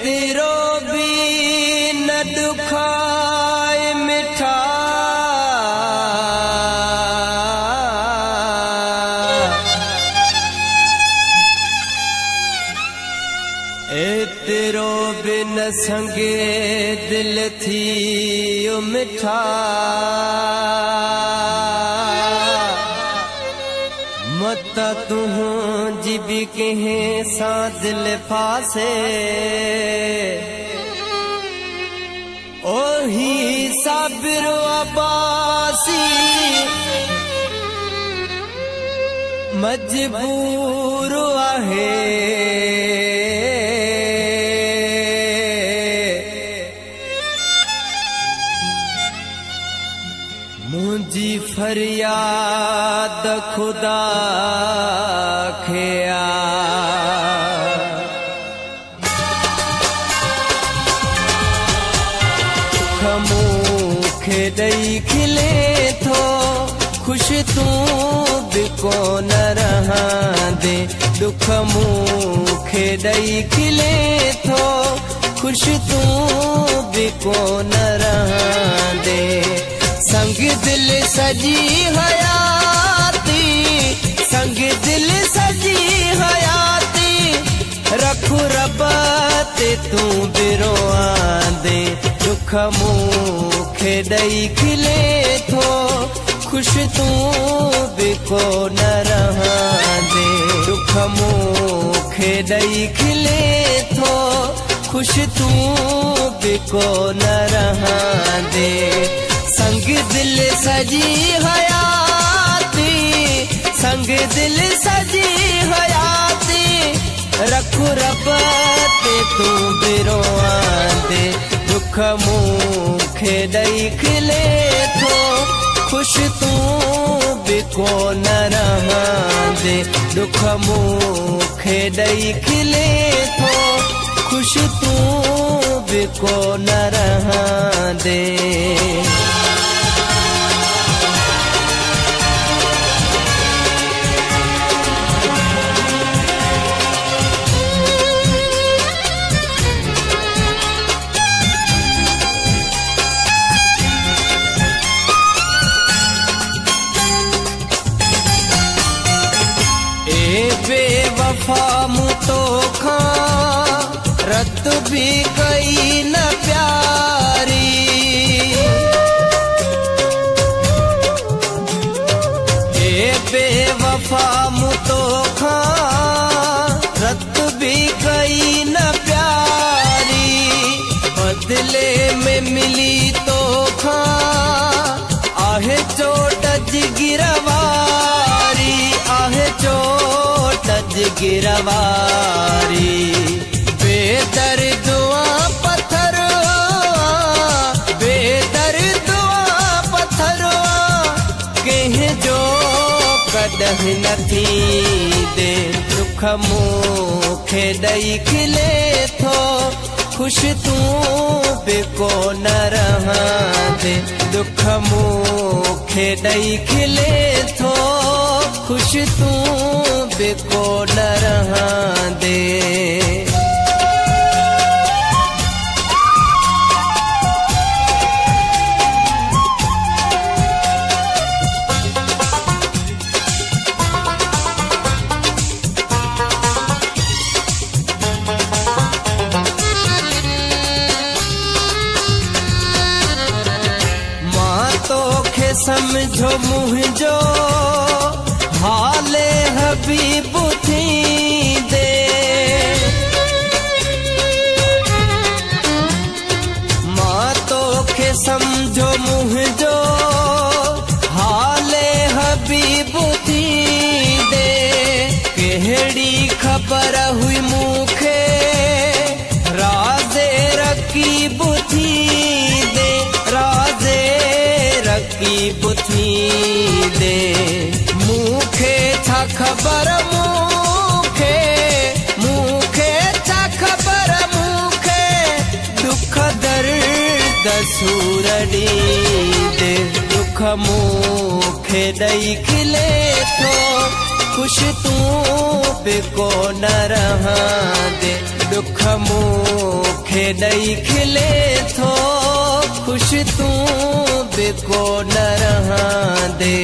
तेरो भी न दुखाए मिठा तेरो भी न संगे दिल थी ओ मिठा मत तू जी भी कहीं सा दिल फासे ओही साबिर अब्बासी मजबूर आहे मुझी फरियाद खुदा खेया मूंखे ॾई खिले थो खुश तू भी कोन रहंदे दुख मूंखे ॾई खिले थो खुश तू भी कोन रहंदे संग दिल सजी हयाती संग दिल सजी हयाती रखू रब ते तू बिरो आंदे दुख मूंखे ॾई खिले थो खुश तू भी कोन रहंदे दुख मूंखे ॾई खिले थो खुश तू भी कोन रहंदे संग दिल सजी हयाती संग दिल सजी हयाती रखू रब ते तू बिरो आंदे दुख मूंखे ॾई खिले थो खुश तू भी कोन रहंदे दुख मूंखे ॾई खिले थो खुश तू भी कोन रहंदे बेवफा मूं तोखां रत भी कई न प्यारी ए बेवफा मूं तोखां रत भी कई न प्यारी बदले में मिली तोखां आहे चोट गिरवारी आहे चोट गिरवारी बेदर्दुआ पत्थरुआ कहीं जो कदह न थी दे दुख मूंखे ॾई खिले थो खुश तू भी कोन रहंदे दुख मूंखे ॾई खिले थो खुश तू भी कोन रहंदे समझो मुझो हाले हबीब थी दे मां तोखे समझो मुझो हाले हबीब थी दे कहिड़ी ख़बर हुई मूंखे राज़े रकीब थी दे राज़े रकीब थी दे मूंखे छा ख़बर मूंखे छा ख़बर मूंखे दुख दर्द सूर ॾी दे दुख मूंखे ॾई खिले थो खुश तू बिको न रहां दे दुख मूंखे ॾई खिले थो खुश तू बिको न रहां दे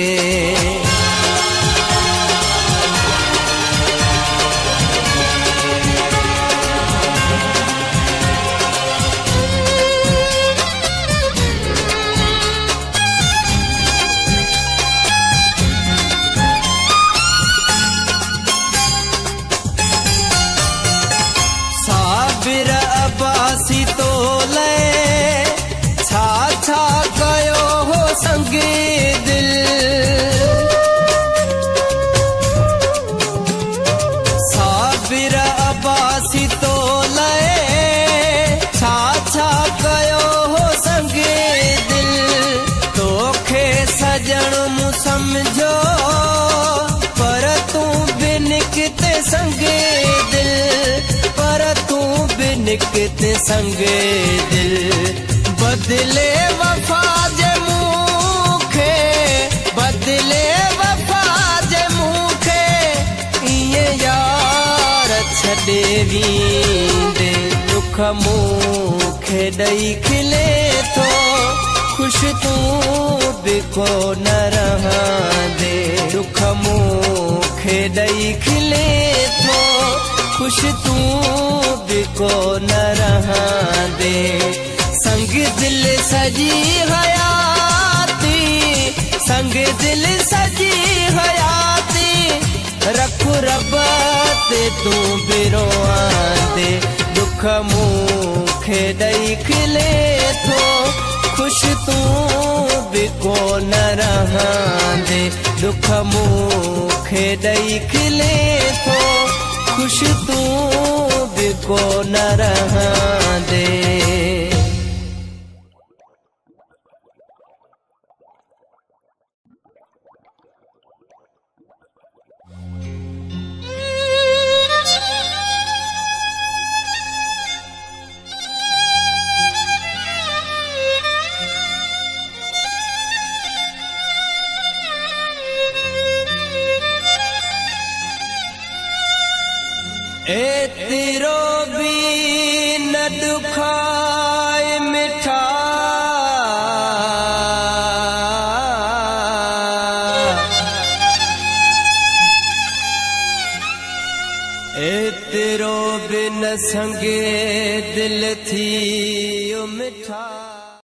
साबिर अब्बासी तो ले छा छा कयो हो संगे दिल साबिर अब्बासी तो ले छा छा कयो हो संगे दिल तोखे सजण मूं समझो पर तू भी निकते संगे दिल पर तू भी निकते संगे दिल बदले वफा जे मूंखे बदले वफा जे मूंखे इए यार छॾे वींदे दुख मूंखे ॾई खिले थो खुश तू बिको न रहां दे दुख मूंखे ॾई खिले थो खुश तू बिको न रहां दे संग दिल सजी हयाती संग दिल सजी हयाती रख रब ते तू बिरोआं दे दुख मूंखे ॾई खिले थो खुश तू बिको न रहां दे दुख मूंखे ॾई खिले थो खुश तू बिको न रहां दे एतिरो भी न दुखाए मिठा एतिरो भी न संगे दिल थी मिठा।